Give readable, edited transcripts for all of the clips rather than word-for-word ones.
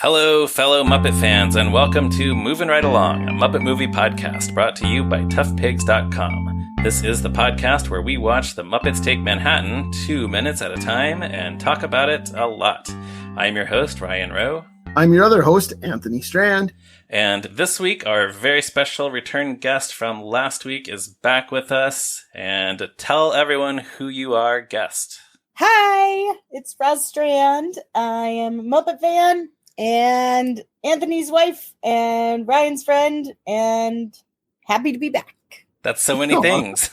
Hello, fellow Muppet fans, and welcome to Movin' Right Along, a Muppet movie podcast brought to you by toughpigs.com. This is the podcast where we watch the Muppets Take Manhattan 2 minutes at a time and talk about it a lot. I'm your host, Ryan Roe. I'm your other host, Anthony Strand. And this week, our very special return guest from last week is back with us. And tell everyone who you are, guest. Hi, it's Roz Strand. I am a Muppet fan and Anthony's wife and Ryan's friend, and happy to be back. That's so many things.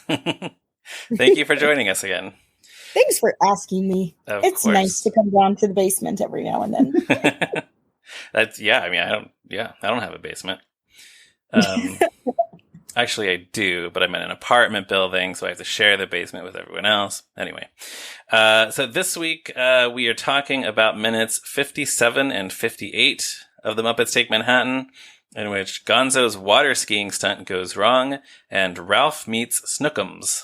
Thank you for joining us again. Thanks for asking me. It's course. Nice to come down to the basement every now and then. I don't have a basement. Actually, I do, but I'm in an apartment building, so I have to share the basement with everyone else. Anyway, so this week we are talking about minutes 57 and 58 of the Muppets Take Manhattan, in which Gonzo's water skiing stunt goes wrong and Rowlf meets Snookums.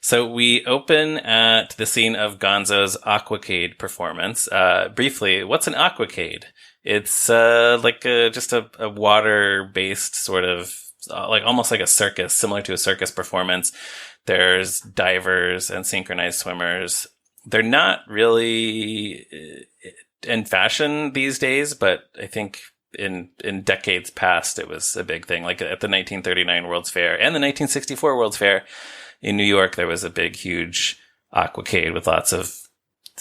So we open at the scene of Gonzo's aquacade performance. Briefly, what's an aquacade? It's just a water-based sort of almost like a circus, similar to a circus performance. There's divers and synchronized swimmers. They're not really in fashion these days, but I think in decades past, it was a big thing. Like at the 1939 World's Fair and the 1964 World's Fair in New York, there was a big, huge aquacade with lots of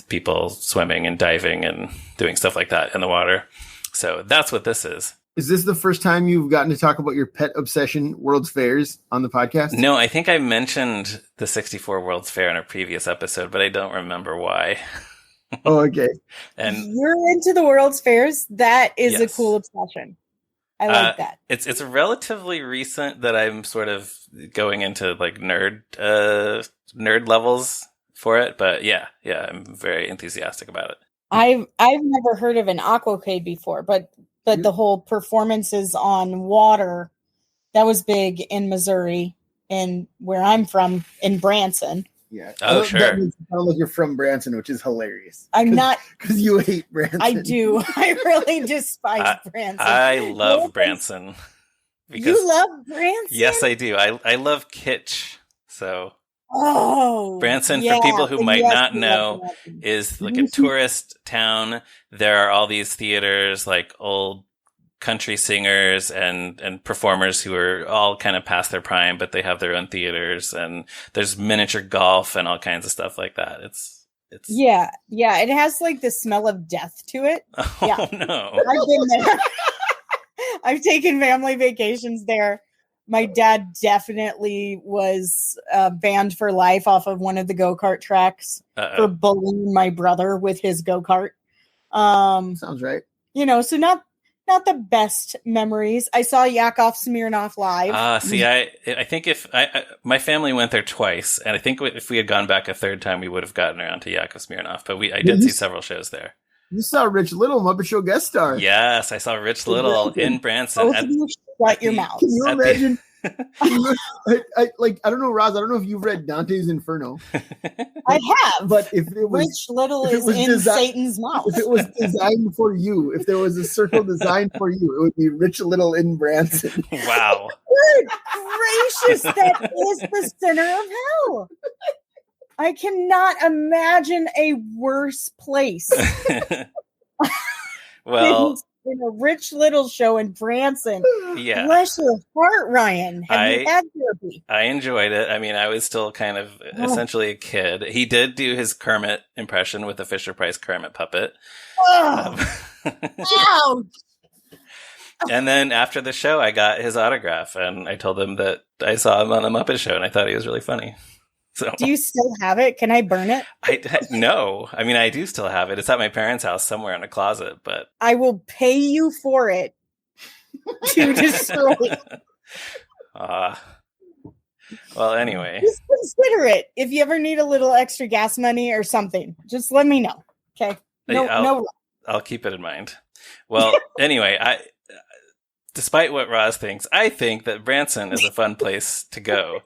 people swimming and diving and doing stuff like that in the water. So that's what this is. Is this the first time you've gotten to talk about your pet obsession, World's Fairs, on the podcast? No, I think I mentioned the 64 World's Fair in a previous episode, but I don't remember why. Oh, okay. And you're into the World's Fairs. That is yes. A cool obsession. I like that. It's relatively recent that I'm sort of going into like nerd levels for it, but yeah, I'm very enthusiastic about it. I've never heard of an aquacade before, but the whole performances on water, that was big in Missouri and where I'm from in Branson. Yeah. Oh, sure. That means you sound like you're from Branson, which is hilarious. I'm not. Because you hate Branson. I do. I really despise Branson. I love Branson. You love Branson? Yes, I do. I love kitsch. So Branson, yeah, for people who might not know, is like a tourist town. There are all these theaters, like old country singers and performers who are all kind of past their prime, but they have their own theaters, and there's miniature golf and all kinds of stuff like that. It's yeah. It has like the smell of death to it. Oh, yeah. No. I've been there. I've taken family vacations there. My dad definitely was banned for life off of one of the go-kart tracks for bullying my brother with his go-kart. Sounds right. So not the best memories. I saw Yakov Smirnoff live. See, I think if my family went there twice, and I think if we had gone back a third time, we would have gotten around to Yakov Smirnoff. But I did see several shows there. You saw Rich Little, Muppet Show guest star. Yes, I saw Rich Little in Branson. Both of you shut your mouth. Can you imagine? I don't know, Roz. I don't know if you've read Dante's Inferno. I have, but if it was Rich Little is in Satan's mouth. If it was designed for you, if there was a circle designed for you, it would be Rich Little in Branson. Wow! Good gracious, that is the center of hell. I cannot imagine a worse place. Well, in a Rich Little show in Branson. Yeah. Bless your heart, Ryan. Have you had therapy? I enjoyed it. I mean, I was still kind of essentially a kid. He did do his Kermit impression with the Fisher-Price Kermit puppet. Ouch! And then after the show, I got his autograph, and I told him that I saw him on a Muppet Show, and I thought he was really funny. So, do you still have it? Can I burn it? No. I mean, I do still have it. It's at my parents' house somewhere in a closet, but I will pay you for it to destroy it. Well, anyway. Just consider it. If you ever need a little extra gas money or something, just let me know. Okay. I'll keep it in mind. Well, anyway, despite what Roz thinks, I think that Branson is a fun place to go.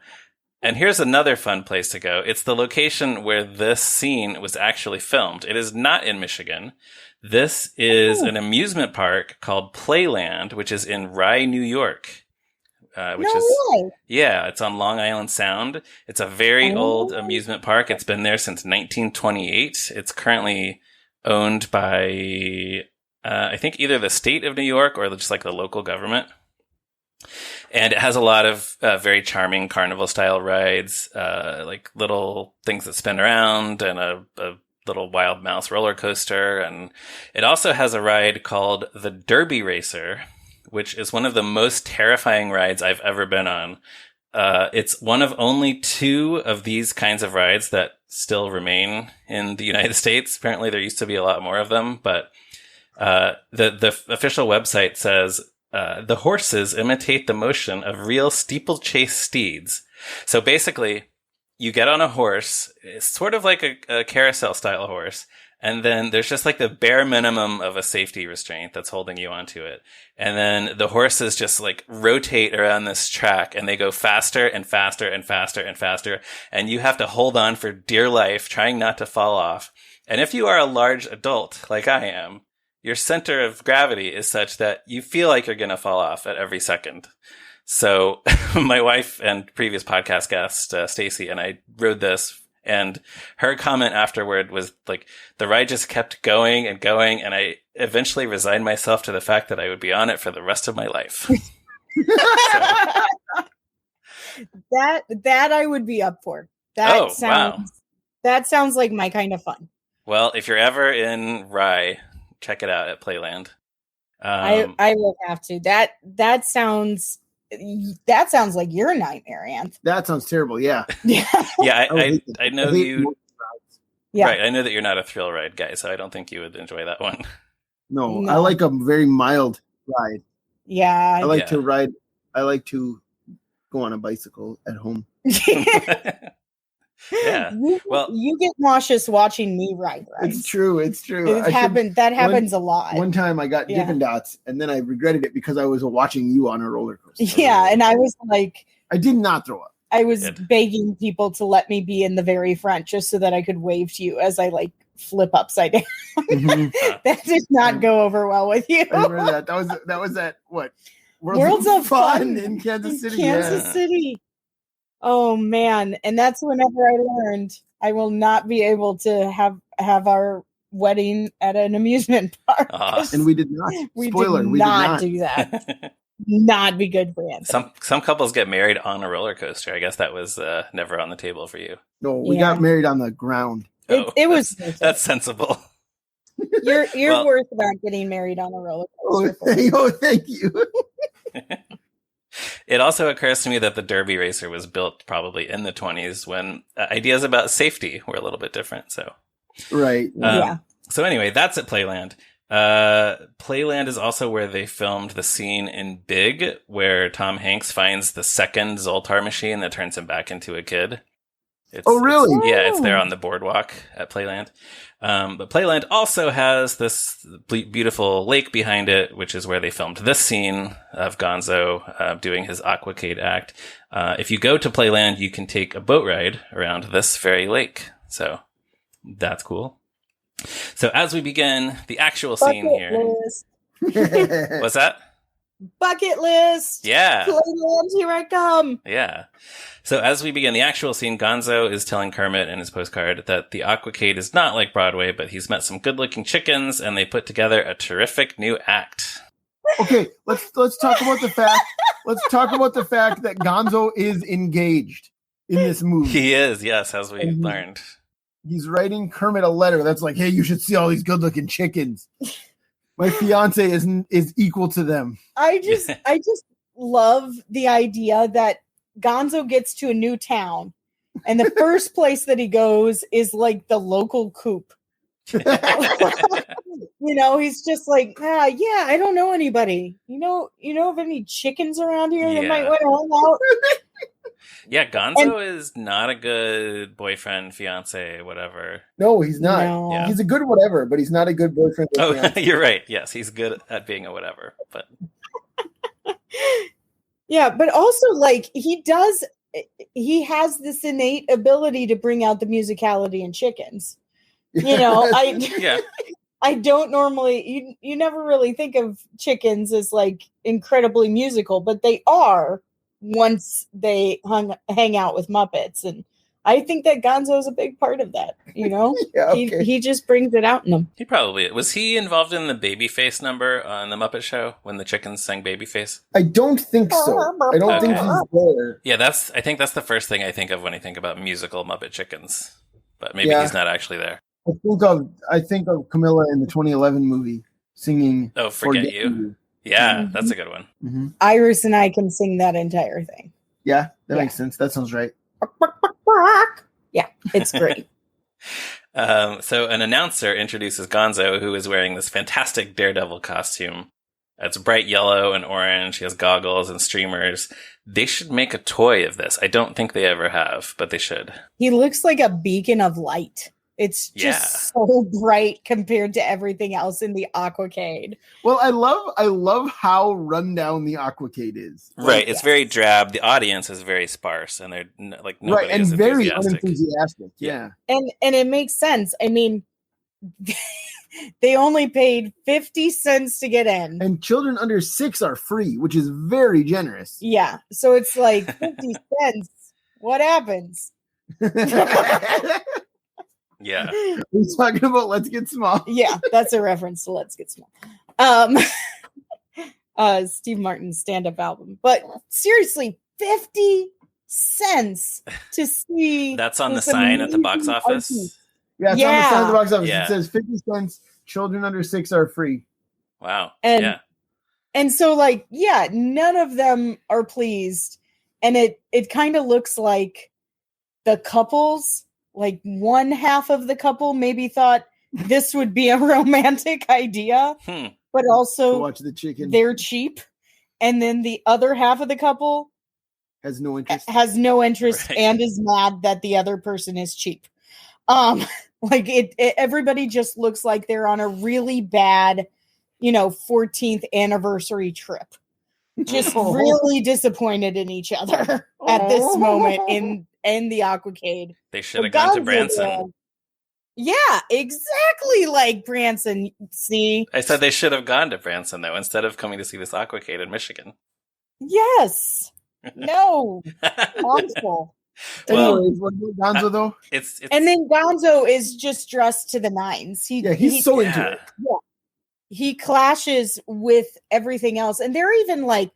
And here's another fun place to go. It's the location where this scene was actually filmed. It is not in Michigan. This is an amusement park called Playland, which is in Rye, New York. It's on Long Island Sound. It's a very old amusement park. It's been there since 1928. It's currently owned by, I think, either the state of New York or just like the local government. And it has a lot of very charming carnival-style rides, like little things that spin around and a little wild mouse roller coaster. And it also has a ride called the Derby Racer, which is one of the most terrifying rides I've ever been on. It's one of only 2 of these kinds of rides that still remain in the United States. Apparently there used to be a lot more of them, but the official website says, the horses imitate the motion of real steeplechase steeds. So basically, you get on a horse, it's sort of like a carousel style horse, and then there's just like the bare minimum of a safety restraint that's holding you onto it. And then the horses just like rotate around this track and they go faster and faster and faster and faster. And you have to hold on for dear life, trying not to fall off. And if you are a large adult like I am, your center of gravity is such that you feel like you're going to fall off at every second. So my wife and previous podcast guest, Stacy, and I rode this, and her comment afterward was like, the ride just kept going and going. And I eventually resigned myself to the fact that I would be on it for the rest of my life. That I would be up for. That sounds like my kind of fun. Well, if you're ever in Rye, check it out at Playland. I will have to. That sounds like your nightmare, Anth. That sounds terrible. Yeah. Yeah. I know you. Yeah. Right. I know that you're not a thrill ride guy, so I don't think you would enjoy that one. No. I like a very mild ride. Yeah. I like to ride. I like to go on a bicycle at home. Yeah. You get nauseous watching me ride rides. It's true. That happens a lot. One time I got Dippin' Dots, and then I regretted it because I was watching you on a roller coaster. Yeah, and I was like, I did not throw up. I was begging people to let me be in the very front just so that I could wave to you as I like flip upside down. Mm-hmm. That did not go over well with you. I remember that. That was at what? Worlds of Fun in Kansas City. Kansas City. Oh man, and that's whenever I learned I will not be able to have our wedding at an amusement park. And we did not. We Spoiler, did we not did do that. Not be good for Anthony. Some couples get married on a roller coaster. I guess that was never on the table for you. No, we got married on the ground. It was that's sensible. You're worth about getting married on a roller coaster. Thank you. It also occurs to me that the Derby Racer was built probably in the 1920s when ideas about safety were a little bit different. So, right. So anyway, that's at Playland. Playland is also where they filmed the scene in Big, where Tom Hanks finds the second Zoltar machine that turns him back into a kid. Really? It's there on the boardwalk at Playland. But Playland also has this beautiful lake behind it, which is where they filmed this scene of Gonzo doing his aquacade act. If you go to Playland, you can take a boat ride around this very lake. So that's cool. So as we begin the actual scene here. What's that? Bucket list. Yeah. Playland, here I come. Yeah. So as we begin the actual scene, Gonzo is telling Kermit in his postcard that the aquacade is not like Broadway, but he's met some good-looking chickens, and they put together a terrific new act. Okay, let's talk about the fact. Let's talk about the fact that Gonzo is engaged in this movie. He is, yes, as we learned. He's writing Kermit a letter that's like, "Hey, you should see all these good-looking chickens. My fiance is equal to them." I just love the idea that Gonzo gets to a new town, and the first place that he goes is like the local coop. He's just like, I don't know anybody. You know of any chickens around here that might want to hang out? Yeah, Gonzo is not a good boyfriend, fiance, whatever. No, he's not. No. Yeah. He's a good whatever, but he's not a good boyfriend. You're right. Yes, he's good at being a whatever, but yeah, but also like he does he has this innate ability to bring out the musicality in chickens. You know, I don't normally, you never really think of chickens as like incredibly musical, but they are once they hang out with Muppets. And I think that Gonzo is a big part of that, you know? Yeah, okay. He just brings it out in them. He probably, was he involved in the Babyface number on the Muppet Show when the chickens sang Babyface? I don't think so. I don't think he's there. Yeah, I think that's the first thing I think of when I think about musical Muppet chickens, but maybe he's not actually there. I think of Camilla in the 2011 movie singing Forget You. Yeah, that's a good one. Mm-hmm. Iris and I can sing that entire thing. Yeah, that makes sense. That sounds right. Yeah, it's great. So an announcer introduces Gonzo, who is wearing this fantastic Daredevil costume. It's bright yellow and orange. He has goggles and streamers. They should make a toy of this. I don't think they ever have, but they should. He looks like a beacon of light. It's just so bright compared to everything else in the Aquacade. Well, I love how rundown the Aquacade is. Right, it's very drab. The audience is very sparse, and they're like nobody is very unenthusiastic. Yeah, and it makes sense. I mean, they only paid 50 cents to get in, and children under 6 are free, which is very generous. Yeah, so it's like 50 cents. What happens? Yeah. We're talking about Let's Get Small. Yeah, that's a reference to Let's Get Small. Steve Martin's stand-up album. But seriously, 50 cents to see. That's on the sign at the box office. Yeah, it's on the sign at the box office. Yeah. It says 50 cents, children under 6 are free. Wow. And so like, none of them are pleased. And it kind of looks like the couples, like one half of the couple maybe thought this would be a romantic idea, but also watch the chicken. They're cheap. And then the other half of the couple has no interest right. And is mad that the other person is cheap. Like everybody just looks like they're on a really bad, 14th anniversary trip. Just really disappointed in each other at this moment in the Aquacade. They should have gone to Branson. Yeah, exactly like Branson. See? I said they should have gone to Branson, though, instead of coming to see this Aquacade in Michigan. Yes. No. Awful. Well, Gonzo, though? It's and then Gonzo is just dressed to the nines. He's so into it. Yeah. He clashes with everything else. And there are even like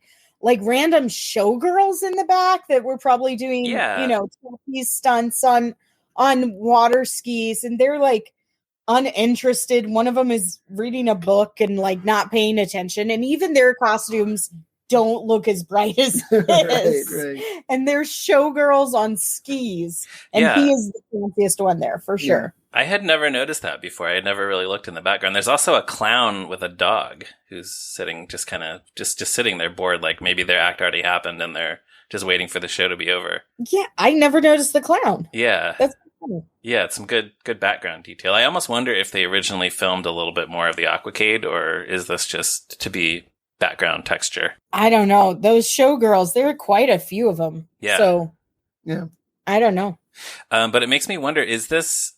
random showgirls in the back that were probably doing, these stunts on water skis. And they're like uninterested. One of them is reading a book and like not paying attention. And even their costumes don't look as bright as his. Right. And they're showgirls on skis. And he is the fanciest one there for sure. I had never noticed that before. I had never really looked in the background. There's also a clown with a dog who's sitting just sitting there bored, like maybe their act already happened and they're just waiting for the show to be over. Yeah, I never noticed the clown. Yeah. That's funny. Yeah, it's some good background detail. I almost wonder if they originally filmed a little bit more of the Aquacade, or is this just to be background texture? I don't know. Those showgirls, there are quite a few of them. Yeah. So, yeah. I don't know. But it makes me wonder, is this...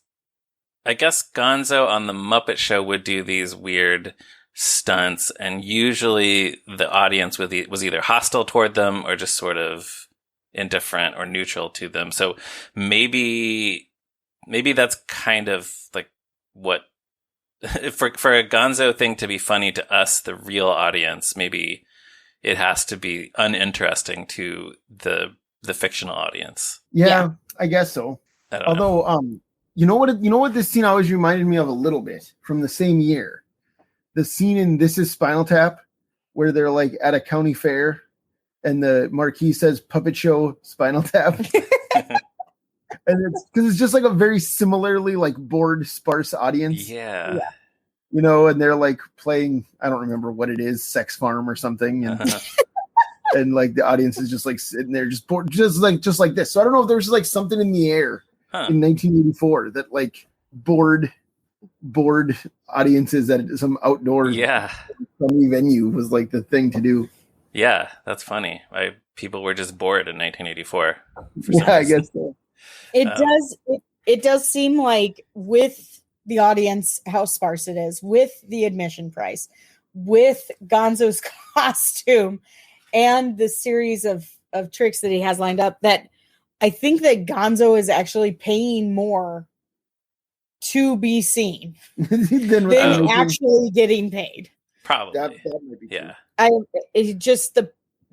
I guess Gonzo on the Muppet Show would do these weird stunts, and usually the audience was either hostile toward them or just sort of indifferent or neutral to them. So maybe that's kind of like what for a Gonzo thing to be funny to us, the real audience, maybe it has to be uninteresting to the fictional audience. Yeah. I guess so. Although, you know what this scene always reminded me of a little bit from the same year? The scene in This Is Spinal Tap, where they're like at a county fair and the marquee says Puppet Show Spinal Tap. And it's just like a very similarly like bored, sparse audience. Yeah. And they're like playing, I don't remember what it is, Sex Farm or something. And and like the audience is just like sitting there just bored, just like this. So I don't know if there's like something in the air in 1984 that like bored audiences at some outdoor funny venue was like the thing to do. Yeah, that's funny. People were just bored in 1984. Yeah, I guess so. It does seem like with the audience, how sparse it is, with the admission price, with Gonzo's costume, and the series of tricks that he has lined up, that I think that Gonzo is actually paying more to be seen than actually getting paid. Probably. That might be true. It's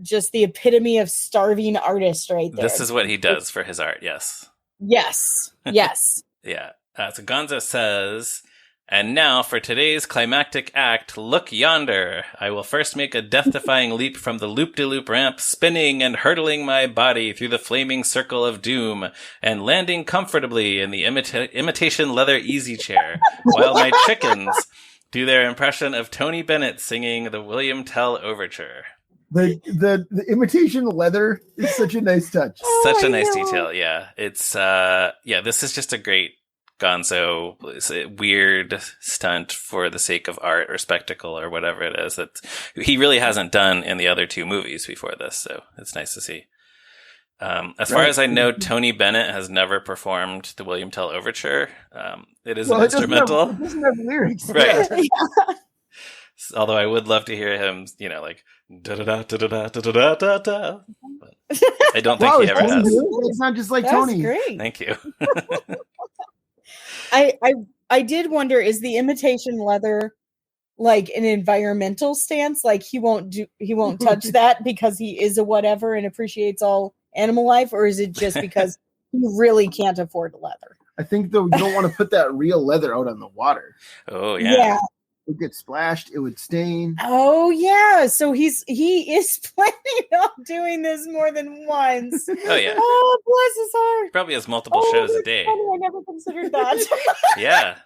just the epitome of starving artist right there. This is what he does for his art. Yes. Yes. Yes. Yeah. So Gonzo says, and now for today's climactic act, look yonder. I will first make a death-defying leap from the loop-de-loop ramp, spinning and hurtling my body through the flaming circle of doom, and landing comfortably in the imitation leather easy chair, while my chickens do their impression of Tony Bennett singing the William Tell Overture. The imitation leather is such a nice touch. Such a nice detail, yeah. It's this is just a great Gonzo weird stunt for the sake of art or spectacle or whatever it is that he really hasn't done in the other two movies before this, so it's nice to see. As far as I know, Tony Bennett has never performed the William Tell Overture. It is an instrumental. It doesn't have lyrics. Right. Yeah. Although I would love to hear him, like da da da da da da da da. I don't think he ever has. It's not just like Tony. Great. Thank you. I did wonder, is the imitation leather like an environmental stance? Like he won't touch that because he is a whatever and appreciates all animal life, or is it just because he really can't afford leather? I think though you don't want to put that real leather out on the water. Oh yeah. It would get splashed, it would stain. Oh yeah. So he is planning on doing this more than once. Oh yeah. Oh, bless his heart. He probably has multiple shows a day. Funny. I never considered that. Yeah.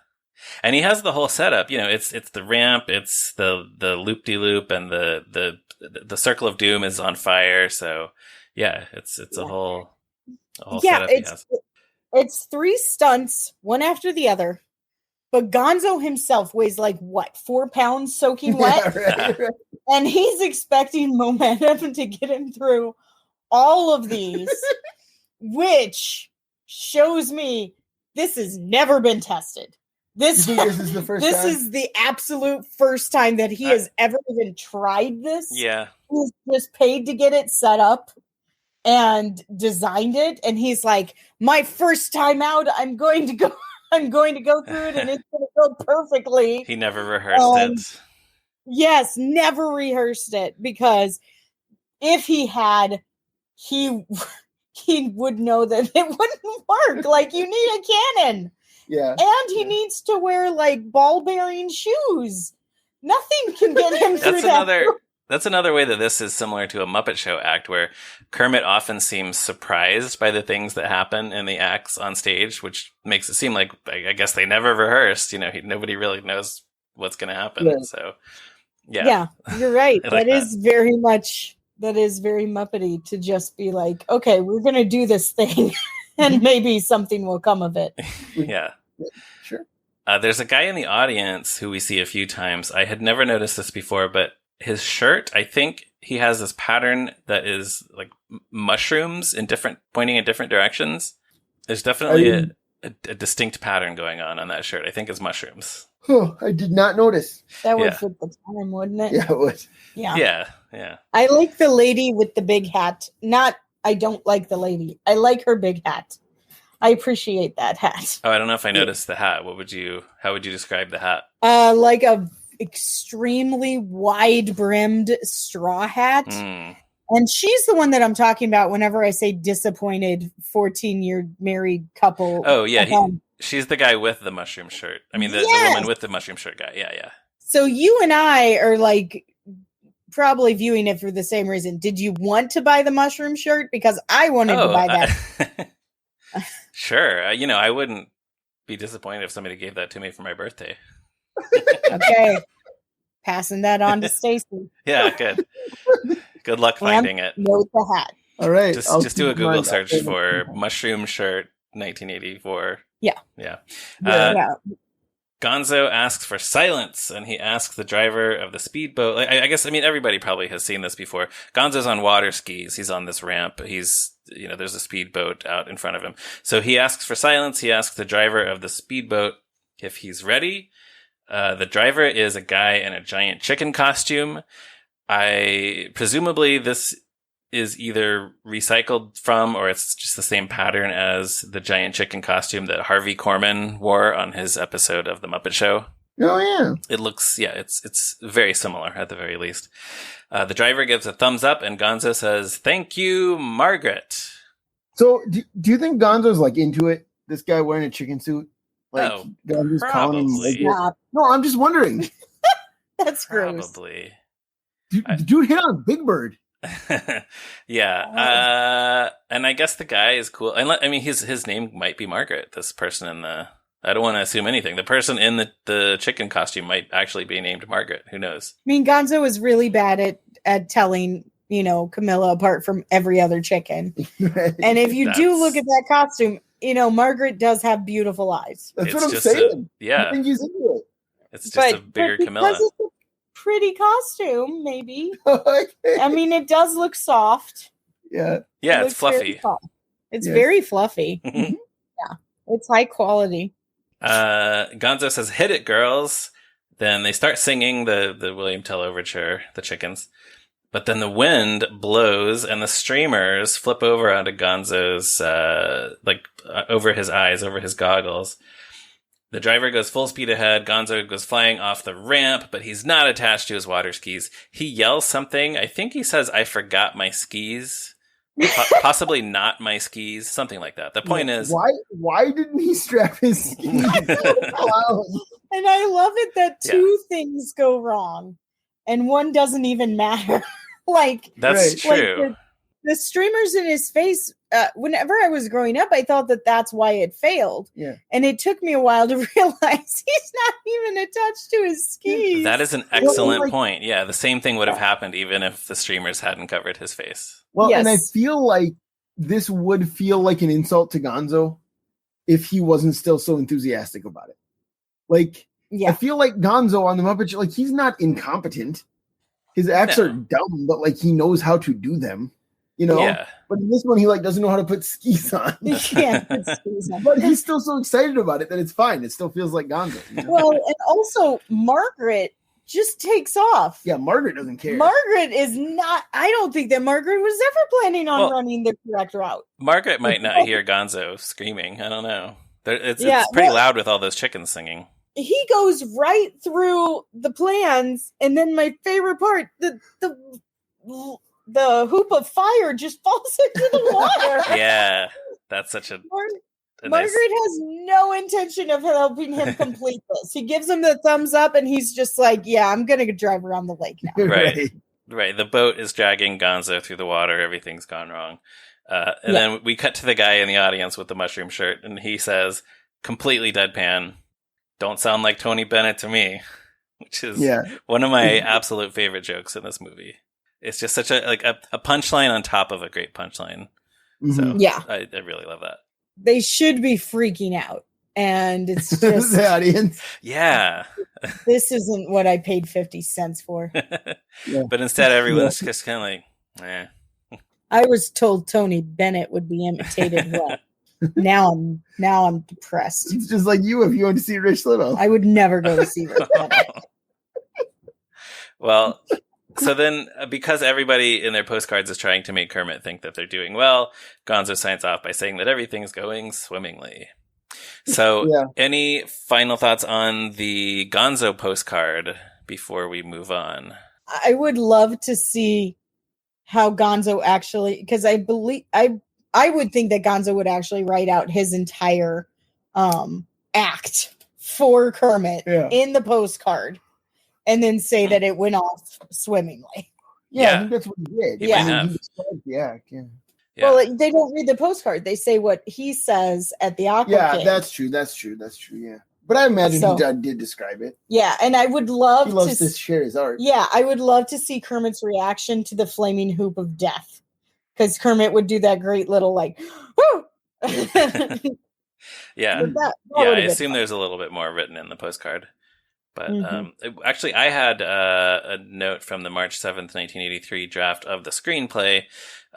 And he has the whole setup, it's the ramp, it's the loop-de-loop, and the circle of doom is on fire. So yeah, it's a whole setup he has. It's 3 stunts, one after the other. But Gonzo himself weighs 4 pounds soaking wet? Right. And he's expecting momentum to get him through all of these, which shows me this has never been tested. This is the first time? This is the absolute first time that he has ever even tried this. Yeah. He's just paid to get it set up and designed it. And he's like, my first time out, I'm going to go through it and it's going to go perfectly. He never rehearsed it. Yes, never rehearsed it, because if he had, he would know that it wouldn't work. Like, you need a cannon. Yeah. And he needs to wear ball bearing shoes. Nothing can get him through that. That's another way that this is similar to a Muppet Show act, where Kermit often seems surprised by the things that happen in the acts on stage, which makes it seem like, I guess they never rehearsed. Nobody really knows what's going to happen. Yeah. So, yeah. Yeah, you're right. That is very Muppety to just be like, okay, we're going to do this thing and maybe something will come of it. Yeah. Sure. There's a guy in the audience who we see a few times. I had never noticed this before, but his shirt, I think he has this pattern that is like mushrooms pointing in different directions. There's definitely a distinct pattern going on that shirt. I think it's mushrooms. Oh, I did not notice. That would fit the time, wouldn't it? Yeah, it would. Yeah. Yeah. I like the lady with the big hat. I don't like the lady. I like her big hat. I appreciate that hat. Oh, I don't know if I noticed the hat. How would you describe the hat? Like a extremely wide brimmed straw hat. And she's the one that I'm talking about whenever I say disappointed 14-year married couple. Oh yeah, she's the guy with the mushroom shirt. I mean the woman with the mushroom shirt guy. Yeah. So you and I are probably viewing it for the same reason. Did you want to buy the mushroom shirt? Because I wanted to buy that. Sure. I wouldn't be disappointed if somebody gave that to me for my birthday. Okay. Passing that on to Stacy. Yeah, good. Good luck finding it. Note the hat. All right. Just do a Google search for mushroom shirt 1984. Yeah. Yeah. Gonzo asks for silence, and he asks the driver of the speedboat. I guess, everybody probably has seen this before. Gonzo's on water skis. He's on this ramp. There's a speedboat out in front of him. So he asks for silence. He asks the driver of the speedboat if he's ready. The driver is a guy in a giant chicken costume. Presumably this is either recycled from, or it's just the same pattern as the giant chicken costume that Harvey Korman wore on his episode of The Muppet Show. Oh, yeah. It looks, it's very similar at the very least. The driver gives a thumbs up, and Gonzo says, "Thank you, Margaret." So, do you think Gonzo's like into it? This guy wearing a chicken suit? Gonzo's calling him Margaret? No, I'm just wondering. That's gross. Probably. Dude hit on Big Bird. Yeah. And I guess the guy is cool. And his name might be Margaret. This person I don't want to assume anything. The person in the chicken costume might actually be named Margaret. Who knows? Gonzo is really bad at telling, Camilla apart from every other chicken. And if you do look at that costume, Margaret does have beautiful eyes. That's what I'm saying. I think he's into it. It's just a bigger Camilla. Pretty costume, maybe. Okay. It does look soft. Yeah. Yeah, it's fluffy. It's very fluffy. Yeah. It's high quality. Gonzo says, "Hit it, girls." Then they start singing the William Tell overture, the chickens. But then the wind blows and the streamers flip over onto Gonzo's, over his eyes, over his goggles. The driver goes full speed ahead. Gonzo goes flying off the ramp, but he's not attached to his water skis. He yells something. I think he says, "I forgot my skis." Possibly not my skis. Something like that. The point is... Why didn't he strap his skis? And I love it that two things go wrong, and one doesn't even matter. That's true. The streamers in his face, whenever I was growing up, I thought that's why it failed. Yeah. And it took me a while to realize he's not even attached to his skis. That is an excellent point. Yeah, the same thing would have happened even if the streamers hadn't covered his face. Well, and I feel like this would feel like an insult to Gonzo if he wasn't still so enthusiastic about it. I feel like Gonzo on the Muppet Show, he's not incompetent. His acts are dumb, but he knows how to do them. Yeah. But in this one, he doesn't know how to put skis on. He can't put skis on. But he's still so excited about it that it's fine. It still feels like Gonzo. Well, and also Margaret just takes off. Yeah, Margaret doesn't care. Margaret is not. I don't think that Margaret was ever planning on running the correct route. Margaret might not hear Gonzo screaming. I don't know. It's pretty loud with all those chickens singing. He goes right through the plans, and then my favorite part, the hoop of fire just falls into the water. Yeah, that's such a... Margaret has no intention of helping him complete this. He gives him the thumbs up, and he's just like, "Yeah, I'm going to drive around the lake now." Right. The boat is dragging Gonzo through the water. Everything's gone wrong. Then we cut to the guy in the audience with the mushroom shirt, and he says, completely deadpan, "Don't sound like Tony Bennett to me," which is one of my absolute favorite jokes in this movie. It's just such a punchline on top of a great punchline. So I really love that. They should be freaking out, and it's just the audience. Yeah, this isn't what I paid 50 cents for. But instead, everyone's just kind of eh. I was told Tony Bennett would be imitated well. Now I'm depressed. It's just like you if you went to see Rich Little. I would never go to see Rich Little. Well, so then, because everybody in their postcards is trying to make Kermit think that they're doing well, Gonzo signs off by saying that everything's going swimmingly. So, any final thoughts on the Gonzo postcard before we move on? I would love to see how Gonzo actually, because I believe I would think that Gonzo would actually write out his entire act for Kermit in the postcard. And then say that it went off swimmingly. Yeah, I think that's what he did. Yeah. Well, they don't read the postcard. They say what he says at the Aqua Yeah, King. That's true. Yeah. But I imagine he did describe it. Yeah, and I would love he loves to share his art. Yeah, I would love to see Kermit's reaction to the flaming hoop of death. Because Kermit would do that great little woo! Yeah. I assume there's a little bit more written in the postcard. But actually, I had a note from the March 7th, 1983 draft of the screenplay.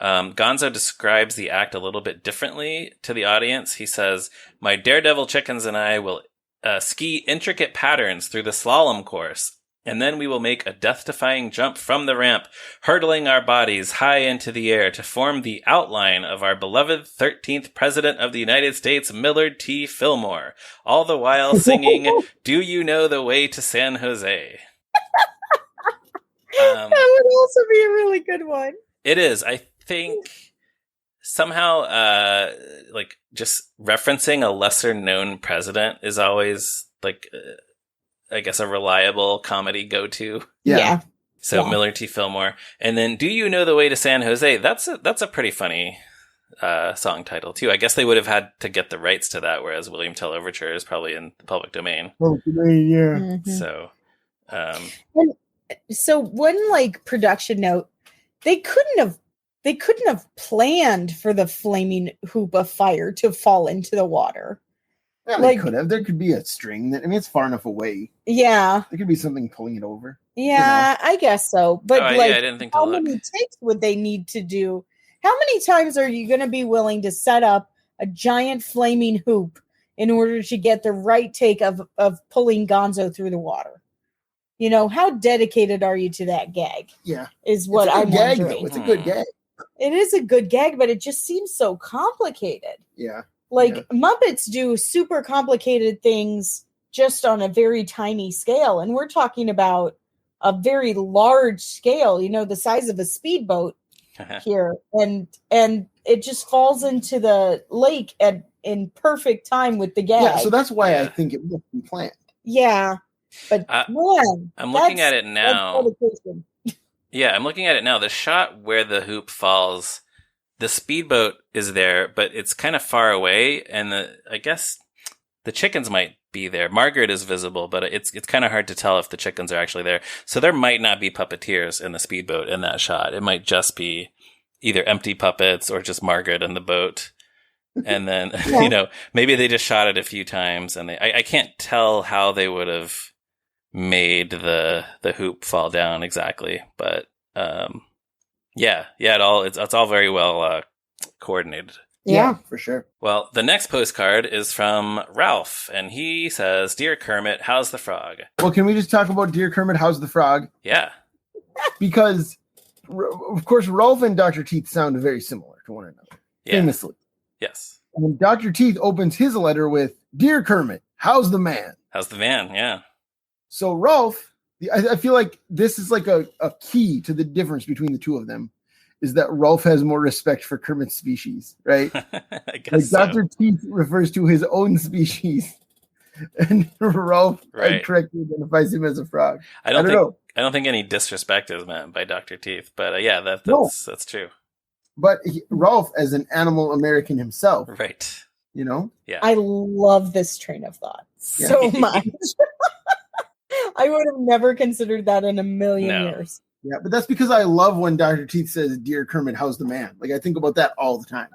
Gonzo describes the act a little bit differently to the audience. He says, "My daredevil chickens and I will ski intricate patterns through the slalom course. And then we will make a death-defying jump from the ramp, hurtling our bodies high into the air to form the outline of our beloved 13th President of the United States, Millard T. Fillmore, all the while singing, 'Do You Know the Way to San Jose?'" That would also be a really good one. It is. I think somehow, just referencing a lesser-known president is always, I guess, a reliable comedy go-to. Yeah. So Millard T. Fillmore. And then, "Do You Know the Way to San Jose?" That's a pretty funny song title, too. I guess they would have had to get the rights to that, whereas William Tell Overture is probably in the public domain. Public domain, yeah. Mm-hmm. So, one production note, they couldn't have planned for the flaming hoop of fire to fall into the water. Yeah, they could have. There could be a string that, it's far enough away. Yeah. There could be something pulling it over. Yeah, I guess so. But I didn't think how many takes would they need to do? How many times are you going to be willing to set up a giant flaming hoop in order to get the right take of pulling Gonzo through the water? How dedicated are you to that gag? Yeah. Is what I'm wondering. Though. It's a good gag. It is a good gag, but it just seems so complicated. Yeah. Muppets do super complicated things just on a very tiny scale. And we're talking about a very large scale, the size of a speedboat here. And it just falls into the lake in perfect time with the gag. Yeah, so that's why I think it will be planned. Yeah. But man, I'm looking at it now. Yeah, I'm looking at it now. The shot where the hoop falls, the speedboat is there, but it's kind of far away, and I guess the chickens might be there. Margaret is visible, but it's kind of hard to tell if the chickens are actually there. So there might not be puppeteers in the speedboat in that shot. It might just be either empty puppets or just Margaret and the boat. And then, maybe they just shot it a few times, and I can't tell how they would have made the hoop fall down exactly, but it's all very well coordinated. Yeah, for sure. Well, the next postcard is from Rowlf, and he says, "Dear Kermit, how's the frog?" Well, can we just talk about Dear Kermit, how's the frog? Yeah. Because, of course, Rowlf and Dr. Teeth sound very similar to one another, famously. Yes. And Dr. Teeth opens his letter with, "Dear Kermit, how's the man?" How's the man? Yeah. So Rowlf, I feel like this is like a key to the difference between the two of them, is that Rowlf has more respect for Kermit's species, right? I guess Dr. Teeth refers to his own species, and Rowlf correctly identifies him as a frog. I don't think any disrespect is meant by Dr. Teeth, but that's true. But Rowlf, as an animal American himself, right? Yeah. I love this train of thought so much. I would have never considered that in a million years. Yeah, but that's because I love when Dr. Teeth says, "Dear Kermit, how's the man?" I think about that all the time.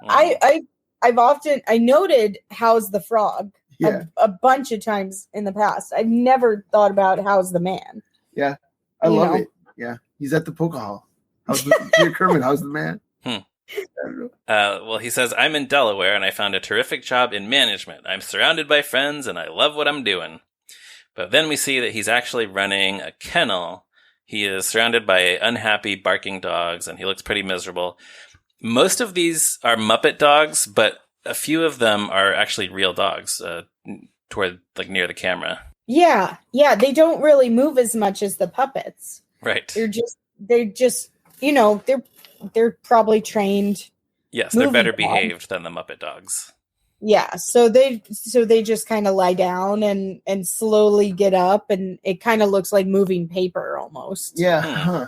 I've often noted "how's the frog" a bunch of times in the past. I've never thought about "how's the man." Yeah, I love it. Yeah, he's at the Poker Hall. Dear Kermit, how's the man? I don't know. Well, he says, "I'm in Delaware and I found a terrific job in management. I'm surrounded by friends and I love what I'm doing." But then we see that he's actually running a kennel. He is surrounded by unhappy barking dogs, and he looks pretty miserable. Most of these are Muppet dogs, but a few of them are actually real dogs toward near the camera. Yeah. They don't really move as much as the puppets. Right. They're just they're probably trained. Yes, they're better behaved than the Muppet dogs. Yeah, so they just kind of lie down and slowly get up, and it kind of looks like moving paper almost. Yeah. Huh.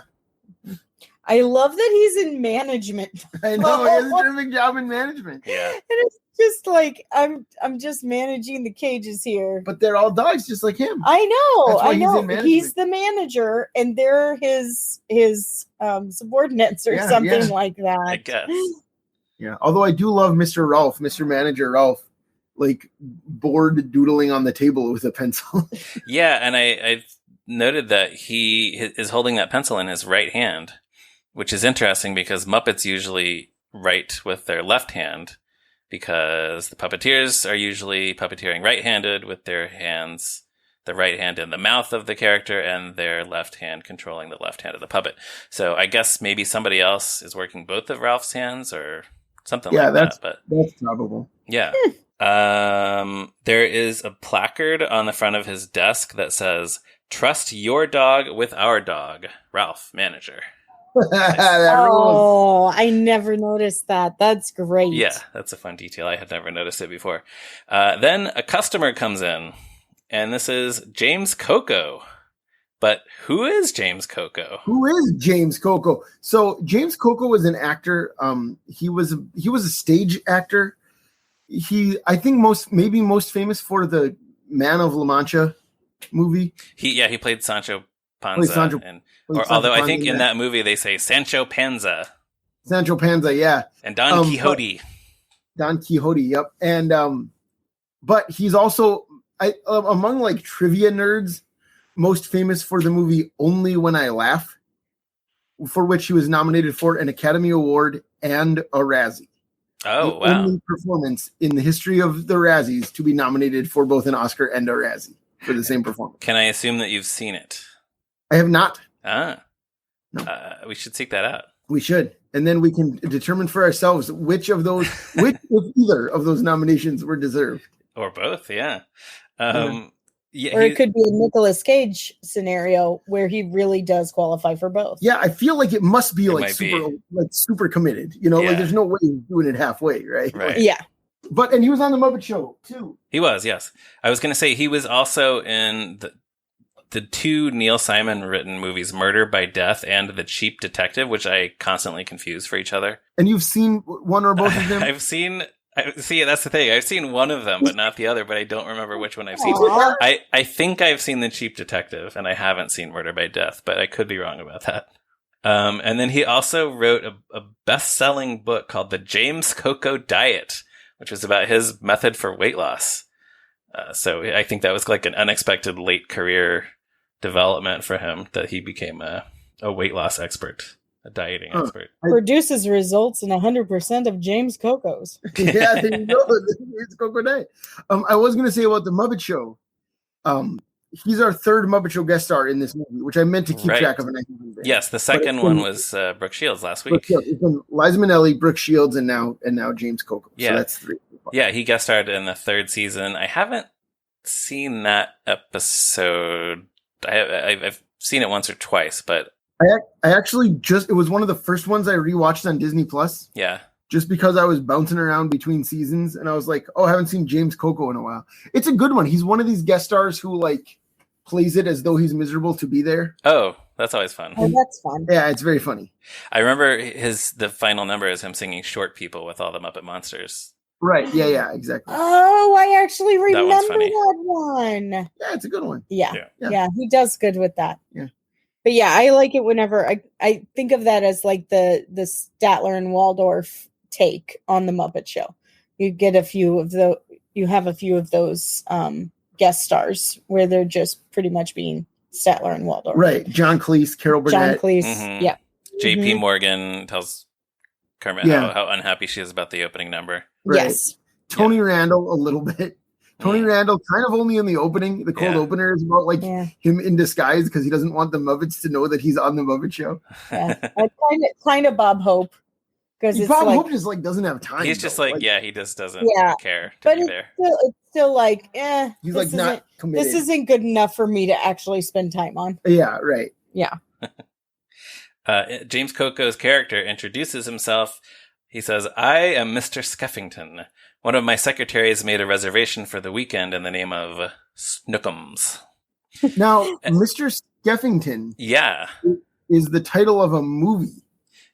I love that he's in management. I know, he has a terrific job in management. Yeah. And it's just like I'm just managing the cages here. But they're all dogs just like him. I know. He's the manager and they're his subordinates or something like that. I guess. Yeah, although I do love Mr. Rowlf, Mr. Manager Rowlf, like bored doodling on the table with a pencil. Yeah, and I noted that he is holding that pencil in his right hand, which is interesting because Muppets usually write with their left hand because the puppeteers are usually puppeteering right-handed with their hands, the right hand in the mouth of the character and their left hand controlling the left hand of the puppet. So I guess maybe somebody else is working both of Ralph's hands or something like that. But that's probable. Yeah. There is a placard on the front of his desk that says, "Trust your dog with our dog. Rowlf, manager." I never noticed that. That's great. Yeah, that's a fun detail. I had never noticed it before. Then a customer comes in, and this is James Coco. But who is James Coco? Who is James Coco? So James Coco was an actor. He was a stage actor. I think most famous for the Man of La Mancha movie. He played Sancho Panza. Although I think in that movie they say Sancho Panza. Sancho Panza, yeah. And Don Quixote. Don Quixote, yep. And but he's also among like trivia nerds, most famous for the movie Only When I Laugh, for which he was nominated for an Academy Award and a Razzie. Oh, wow. Only performance in the history of the Razzies to be nominated for both an Oscar and a Razzie for the same performance. Can I assume that you've seen it? I have not. No. We should seek that out. We should. And then we can determine for ourselves which if either of those nominations were deserved. Or both, yeah. Yeah, or it could be a Nicolas Cage scenario where he really does qualify for both. Yeah, I feel like it must be super committed. You know, like there's no way he's doing it halfway, right? Right. Yeah. And he was on the Muppet Show too. He was, yes. I was going to say he was also in the two Neil Simon written movies, Murder by Death and The Cheap Detective, which I constantly confuse for each other. And you've seen one or both of them? See, that's the thing. I've seen one of them, but not the other, but I don't remember which one I've seen. I think I've seen The Cheap Detective, and I haven't seen Murder by Death, but I could be wrong about that. And then he also wrote a best-selling book called The James Coco Diet, which was about his method for weight loss. So I think that was like an unexpected late career development for him, that he became a weight loss expert. A dieting expert. Produces results in 100% of James Coco's. Yeah, there you go. It's Coco Day. I was going to say about the Muppet Show. He's our third Muppet Show guest star in this movie, which I meant to keep track of. Yes, the second one was Brooke Shields last week. It's been Liza Minnelli, Brooke Shields, and now James Coco. Yeah. So that's three. Yeah, he guest starred in the third season. I haven't seen that episode. I've seen it once or twice, but I actually it was one of the first ones I rewatched on Disney Plus. Yeah. Just because I was bouncing around between seasons and I was like, I haven't seen James Coco in a while. It's a good one. He's one of these guest stars who like plays it as though he's miserable to be there. Oh, that's always fun. Oh, that's fun. Yeah, it's very funny. I remember the final number is him singing Short People with all the Muppet Monsters. Right. Yeah, exactly. Oh, I actually remember that one. Yeah, it's a good one. Yeah, he does good with that. Yeah. But yeah, I like it whenever I think of that as like the Statler and Waldorf take on the Muppet Show. You have a few of those guest stars where they're just pretty much being Statler and Waldorf. Right. John Cleese, Carol Burnett. John Cleese. Mm-hmm. Yeah. J.P. Morgan tells Kermit how unhappy she is about the opening number. Right. Yes. Tony Randall a little bit. Tony Randall kind of only in the opening. The cold opener is about him in disguise because he doesn't want the Muppets to know that he's on the Muppet Show. Yeah. kind of Bob Hope. Because Bob Hope just doesn't have time. He's just he just doesn't care to be there. It's still like, he's like not committed. This isn't good enough for me to actually spend time on. Yeah, right. Yeah. James Coco's character introduces himself. He says, "I am Mr. Skeffington. One of my secretaries made a reservation for the weekend in the name of Snookums." Now, Mr. Skeffington is the title of a movie.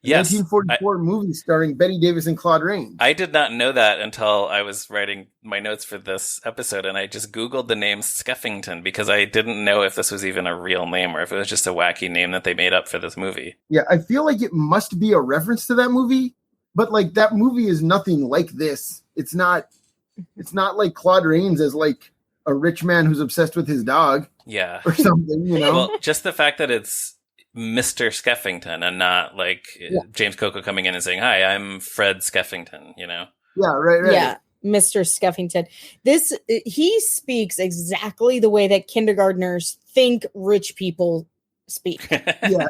Yes. 1944 movie starring Betty Davis and Claude Rains. I did not know that until I was writing my notes for this episode, and I just Googled the name Skeffington because I didn't know if this was even a real name or if it was just a wacky name that they made up for this movie. Yeah, I feel like it must be a reference to that movie, but like that movie is nothing like this. It's not it's not like Claude Rains as like a rich man who's obsessed with his dog. Yeah. Or something, you know? Well, just the fact that it's Mr. Skeffington and not like James Coco coming in and saying, "Hi, I'm Fred Skeffington," you know? Yeah, right. Yeah, Mr. Skeffington. He speaks exactly the way that kindergartners think rich people speak. Yeah.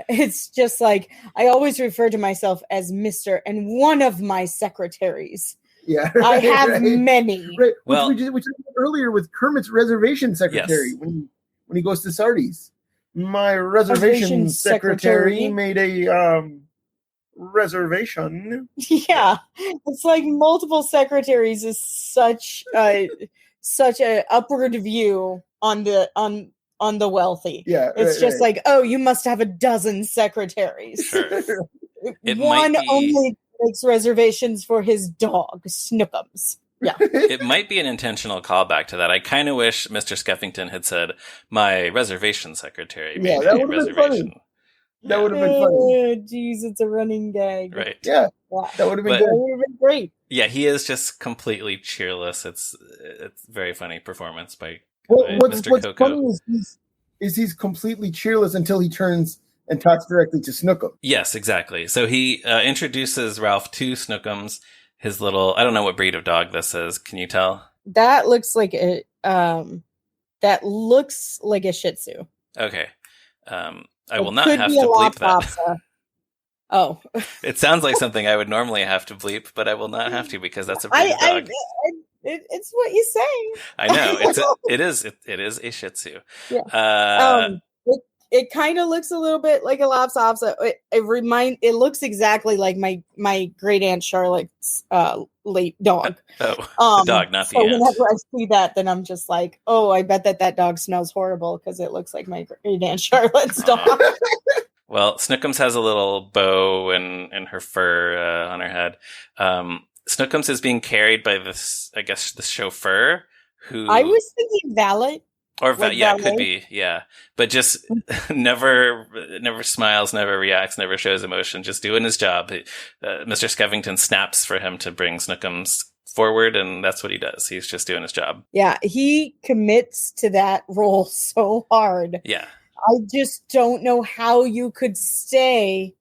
It's just like, I always refer to myself as Mr. and one of my secretaries. Yeah, I have many. Right. Well, which we talked about earlier with Kermit's reservation secretary when he goes to Sardi's. My reservation secretary made a reservation. Yeah, it's like multiple secretaries is such a upward view on the wealthy. Yeah, it's just like, oh, you must have a dozen secretaries. Sure. One only makes reservations for his dog, Snookums. Yeah. It might be an intentional callback to that. I kind of wish Mr. Skeffington had said, "My reservation secretary made that a would have been reservation." funny. That would have been funny. Jeez, it's a running gag. Right. Yeah. That would have been good. That would have been great. Yeah, he is just completely cheerless. It's very funny performance by What's Mr. Coco. funny is he's completely cheerless until he turns and talks directly to Snookum. Yes, exactly. So he introduces Rowlf to Snookums, his little, I don't know what breed of dog this is. Can you tell? That looks like a Shih Tzu. Okay. I will not have to bleep that. Oh. It sounds like something I would normally have to bleep, but I will not have to because that's a breed of dog. It's what you say. I know. It is a Shih Tzu. Yeah. It kind of looks a little bit like a Lhasa. It looks exactly like my great aunt Charlotte's late dog. Oh, the dog, not the aunt. Whenever I see that, then I'm just like, oh, I bet that dog smells horrible because it looks like my great aunt Charlotte's dog. Well, Snookums has a little bow and her fur on her head. Snookums is being carried by this, I guess, the chauffeur who I was thinking valet. Or it could be, yeah. But just never smiles, never reacts, never shows emotion, just doing his job. Mr. Skeffington snaps for him to bring Snookums forward, and that's what he does. He's just doing his job. Yeah, he commits to that role so hard. Yeah. I just don't know how you could stay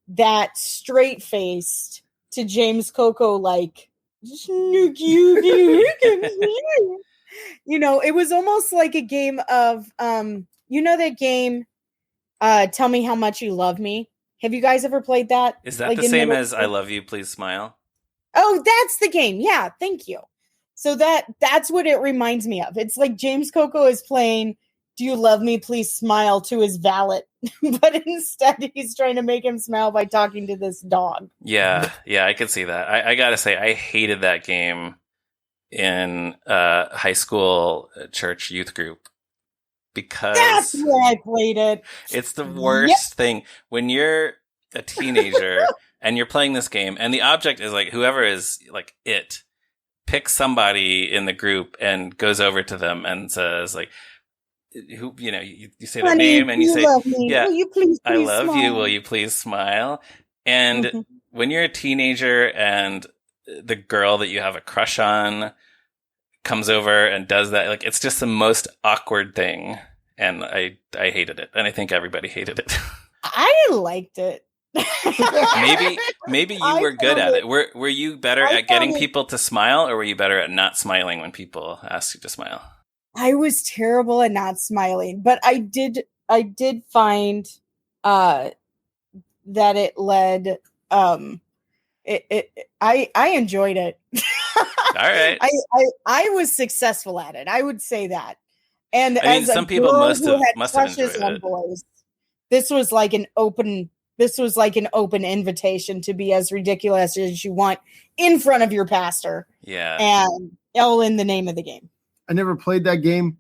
that straight-faced to James Coco like, you know, it was almost like a game of, that game, Tell Me How Much You Love Me. Have you guys ever played that? Is that the same as I Love You, Please Smile? Oh, that's the game. Yeah, thank you. So that's what it reminds me of. It's like James Coco is playing Do You Love Me, Please Smile to his valet. But instead he's trying to make him smile by talking to this dog. Yeah, I could see that. I gotta say, I hated that game in high school church youth group because that's where I played it. It's the worst thing when you're a teenager and you're playing this game and the object is like whoever is like it picks somebody in the group and goes over to them and says like, who, you say their name and you say, yeah, will you please I love smile? You. Will you please smile? And when you're a teenager and the girl that you have a crush on comes over and does that, like, it's just the most awkward thing. And I hated it. And I think everybody hated it. I liked it. maybe you were good at it. Were you better at getting people to smile or were you better at not smiling when people asked you to smile? I was terrible at not smiling, but I did find that it led I enjoyed it. All right. I was successful at it. I would say that. And I mean, some people must have enjoyed it. Boys, this was like an open invitation to be as ridiculous as you want in front of your pastor. Yeah. And all in the name of the game. I never played that game.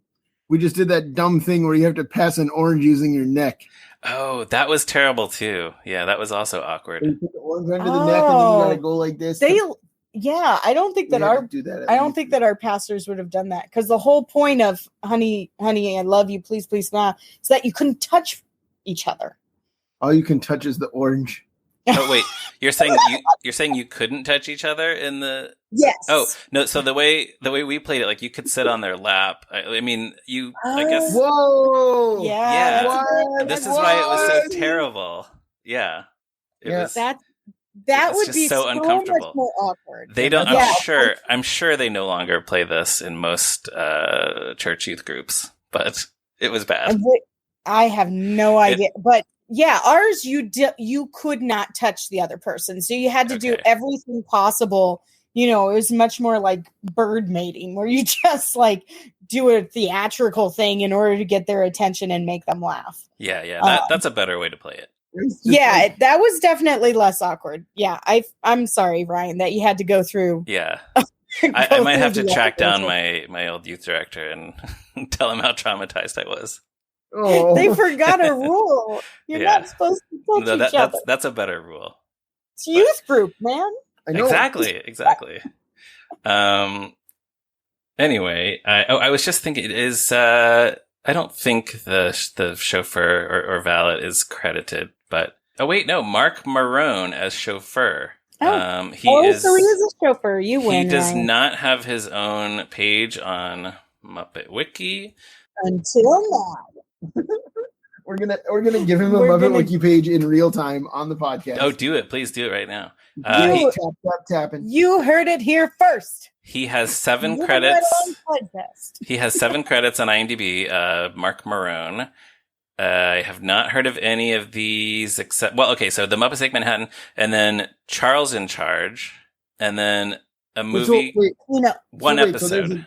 We just did that dumb thing where you have to pass an orange using your neck. Oh, that was terrible too. Yeah, that was also awkward. You put the orange under the neck and then you gotta go like this. I don't think that our pastors would have done that because the whole point of honey, I love you, please smile, is that you couldn't touch each other. All you can touch is the orange. Oh wait, you're saying you couldn't touch each other in the? Yes. Oh no, so the way we played it, like you could sit on their lap. I mean, I guess. Whoa. Yeah. This is why it was so terrible. Yeah. It was. That would be so uncomfortable. Much more awkward. They don't. I'm sure they no longer play this in most church youth groups, but it was bad. I have no idea, but yeah, ours you could not touch the other person, so you had to do everything possible. It was much more like bird mating, where you just like do a theatrical thing in order to get their attention and make them laugh. Yeah. That's a better way to play it. Yeah, that was definitely less awkward. Yeah, I'm sorry, Ryan, that you had to go through. Yeah, I might have to track down my old youth director and tell him how traumatized I was. Oh. They forgot a rule. You're not supposed to touch each other. That's a better rule. It's youth group, man. I know. Exactly. Anyway, I was just thinking, I don't think the chauffeur or valet is credited, but Mark Marone as chauffeur. He is a chauffeur. You win. He does not have his own page on Muppet Wiki until now. We're gonna give him a Muppet Wiki page in real time on the podcast. Oh, do it! Please do it right now. Tapping. You heard it here first. He has 7 credits. He has 7 credits on IMDb. Mark Marone. I have not heard of any of these except so the Muppets Take Manhattan, and then Charles in Charge, and then a movie, one episode,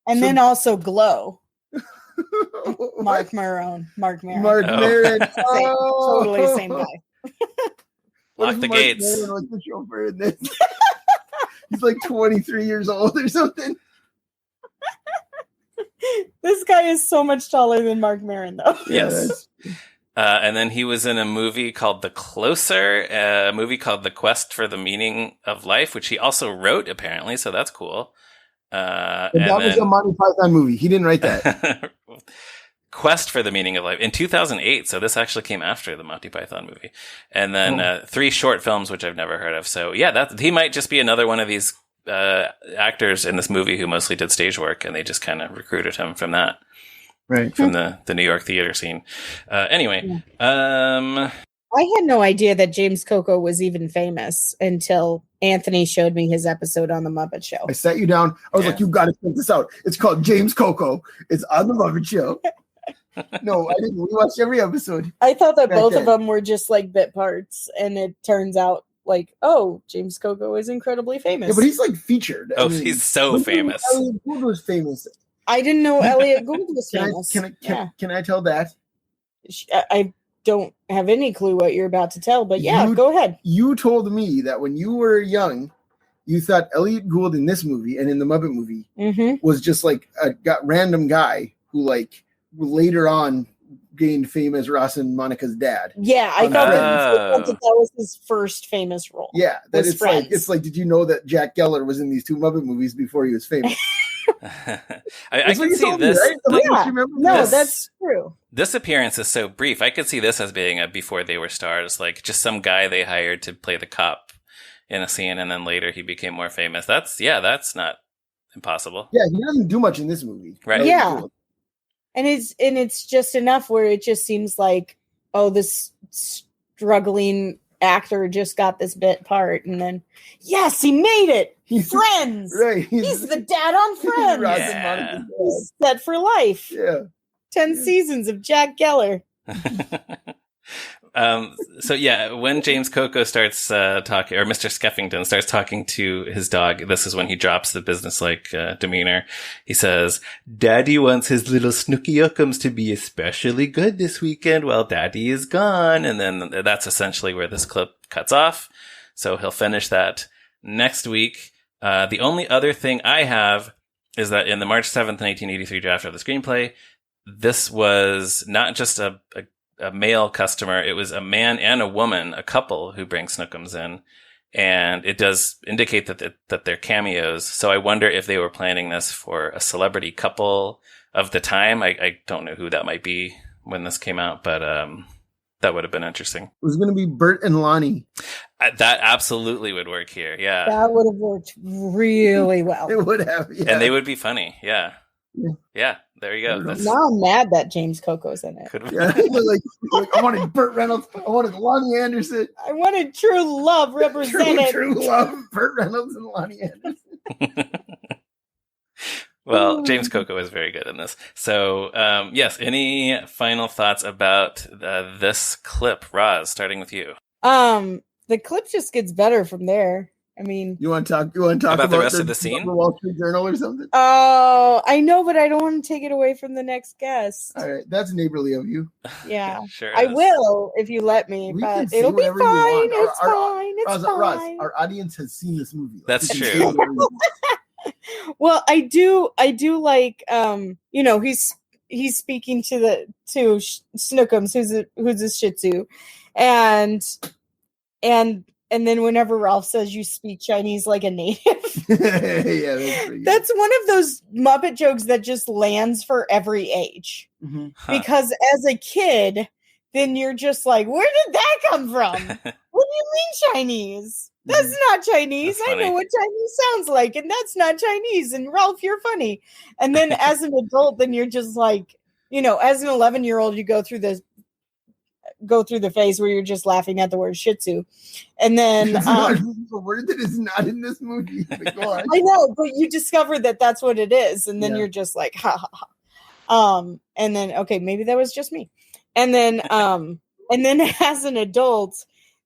then also Glow. Mark Marone. Mark Maron. Totally same guy. Lock the gates. Was the chauffeur in this? He's like 23 years old or something. This guy is so much taller than Mark Maron, though. Yes. And then he was in a movie called The Closer, a movie called The Quest for the Meaning of Life, which he also wrote, apparently, so that's cool. That was a Monty Python movie. He didn't write that. Quest for the Meaning of Life in 2008. So this actually came after the Monty Python movie. And then 3 short films, which I've never heard of. So yeah, he might just be another one of these actors in this movie who mostly did stage work, and they just kind of recruited him from that. Right. From the New York theater scene. Anyway. I had no idea that James Coco was even famous until Anthony showed me his episode on The Muppet Show. I sat you down. I was like, you got to check this out. It's called James Coco. It's on The Muppet Show. No, I didn't. We watched every episode. I thought that both of them were just like bit parts, and it turns out like, James Coco is incredibly famous. Yeah, but he's like featured. He's so famous. Elliot Gould was famous. I didn't know Elliot Gould was famous. Can I tell that? I don't have any clue what you're about to tell, but go ahead. You told me that when you were young, you thought Elliot Gould in this movie and in the Muppet movie was just like a random guy who like later on gained fame as Ross and Monica's dad. Yeah, I thought that was his first famous role. Yeah, that it's like, did you know that Jack Geller was in these 2 Muppet movies before he was famous? I can see this. Right? That's true. This appearance is so brief. I could see this as being a before they were stars, like just some guy they hired to play the cop in a scene, and then later he became more famous. That's not impossible. Yeah, he doesn't do much in this movie, right? Yeah, and it's just enough where it just seems like, this struggling actor just got this bit part, and then yes, he made it. Friends, right? He's the dad on Friends. He's set for life. Yeah, 10 seasons of Jack Geller. So yeah, when James Coco starts talking, or Mr. Skeffington starts talking to his dog, this is when he drops the business-like demeanor. He says, "Daddy wants his little Snookums to be especially good this weekend while Daddy is gone." And then that's essentially where this clip cuts off. So he'll finish that next week. The only other thing I have is that in the March 7th, 1983 draft of the screenplay, this was not just a male customer. It was a man and a woman, a couple who bring Snookums in. And it does indicate that they're cameos. So I wonder if they were planning this for a celebrity couple of the time. I don't know who that might be when this came out, but That would have been interesting. It was going to be Bert and Lonnie. That absolutely would work here. Yeah. That would have worked really well. It would have. Yeah. And they would be funny. Yeah. Yeah. There you go. Now I'm mad that James Coco's in it. Yeah. like, I wanted Burt Reynolds. I wanted Lonnie Anderson. I wanted True Love represented. True Love, Burt Reynolds and Lonnie Anderson. Well, James Coco is very good in this. So, yes, any final thoughts about this clip? Roz, starting with you. The clip just gets better from there. I mean, you want to talk about the rest of the scene? The Wall Street Journal or something? Oh, I know, but I don't want to take it away from the next guest. All right, that's neighborly of you. Yeah, sure. I will if you let me, but it'll be fine. It's fine. It's fine. Roz, our audience has seen this movie. That's true. Well, I do like he's speaking to Snookums, who's a Shih Tzu, and then whenever Rowlf says you speak Chinese like a native, that's one of those Muppet jokes that just lands for every age. Mm-hmm. Because as a kid, then you're just like, where did that come from? What do you mean Chinese? That's not Chinese. I know what Chinese sounds like, and that's not Chinese. And Rowlf, you're funny. And then as an adult, then you're just like, as an 11-year-old, you go through the phase where you're just laughing at the word Shih Tzu. And then a word that is not in this movie. Go on. I know, but you discover that that's what it is. And then you're just like, ha ha ha. And then, okay, maybe that was just me. And then as an adult,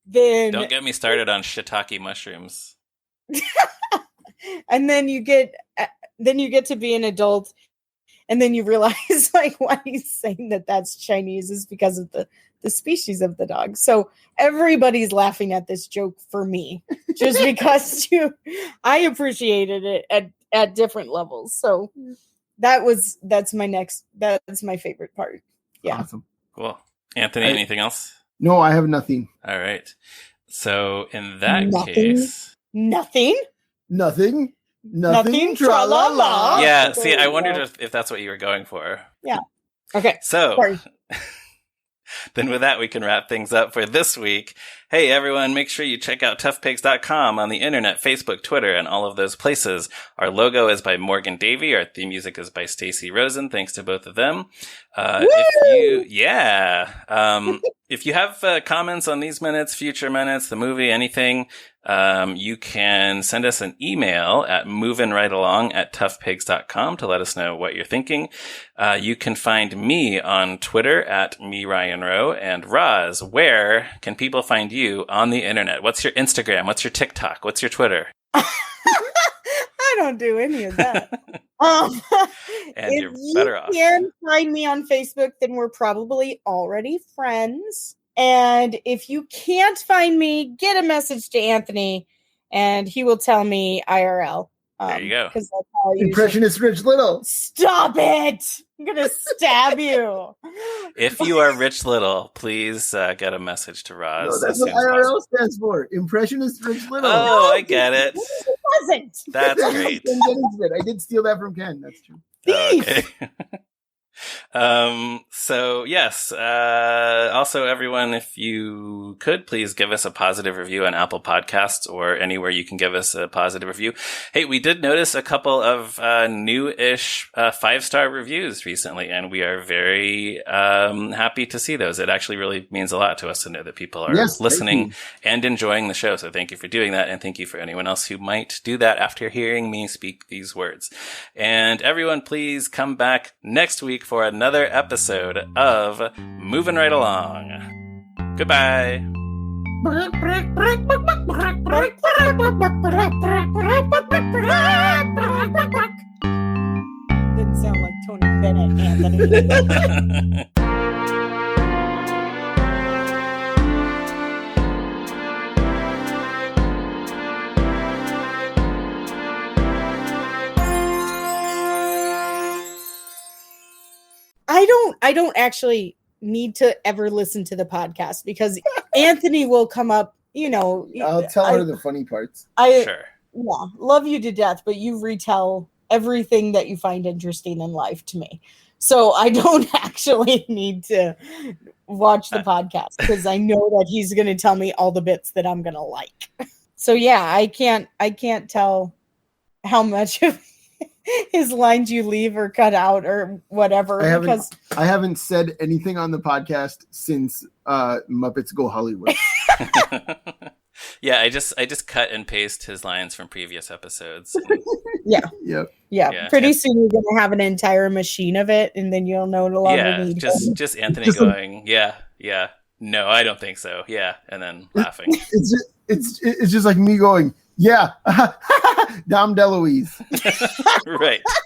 then don't get me started on shiitake mushrooms. And then you get to be an adult, and then you realize like why he's saying that that's Chinese is because of the species of the dog. So everybody's laughing at this joke for me, just because I appreciated it at different levels. So that's my favorite part. Yeah. Awesome. Cool. Anthony, anything else? No, I have nothing. All right. So in that case, nothing. Tra-la-la. Yeah. See, I wondered if that's what you were going for. Yeah. Okay. So then with that, we can wrap things up for this week. Hey, everyone, make sure you check out toughpigs.com on the internet, Facebook, Twitter, and all of those places. Our logo is by Morgan Davy. Our theme music is by Stacey Rosen. Thanks to both of them. If you have comments on these minutes, future minutes, the movie, anything, you can send us an email at movinrightalong@toughpigs.com to let us know what you're thinking. You can find me on Twitter at Ryan Roe. And Roz, where can people find you on the internet? What's your Instagram? What's your TikTok? What's your Twitter? I don't do any of that. And you're better off. If you can find me on Facebook, then we're probably already friends. And if you can't find me, get a message to Anthony, and he will tell me IRL. There you go. That's how Impressionist Rich Little. Stop it! I'm gonna stab you. If you are Rich Little, please get a message to Roz. No, that's what IRL stands for. Impressionist Rich Little. Oh, I get it. It doesn't. That's great. I did steal that from Ken. That's true. Okay. So yes, also everyone, if you could please give us a positive review on Apple Podcasts or anywhere you can give us a positive review. Hey, we did notice a couple of new-ish 5-star reviews recently, and we are very happy to see those. It actually really means a lot to us to know that people are listening and enjoying the show. So thank you for doing that, and thank you for anyone else who might do that after hearing me speak these words. And everyone, please come back next week for another episode of Movin' Right Along. Goodbye. Didn't sound like Tony Bennett, Anthony. I don't actually need to ever listen to the podcast because Anthony will come up, I'll tell her the funny parts. Sure. Yeah, love you to death, but you retell everything that you find interesting in life to me. So I don't actually need to watch the podcast because I know that he's going to tell me all the bits that I'm going to like. So yeah, I can't tell how much of his lines you leave or cut out or whatever. I haven't said anything on the podcast since Muppets Go Hollywood. Yeah, I just cut and paste his lines from previous episodes. Yeah. Pretty soon you're gonna have an entire machine of it, and then you'll no longer need him. Just Anthony going, yeah, no, I don't think so, yeah, and then laughing. It's just like me going, yeah, Dom DeLuise. Right.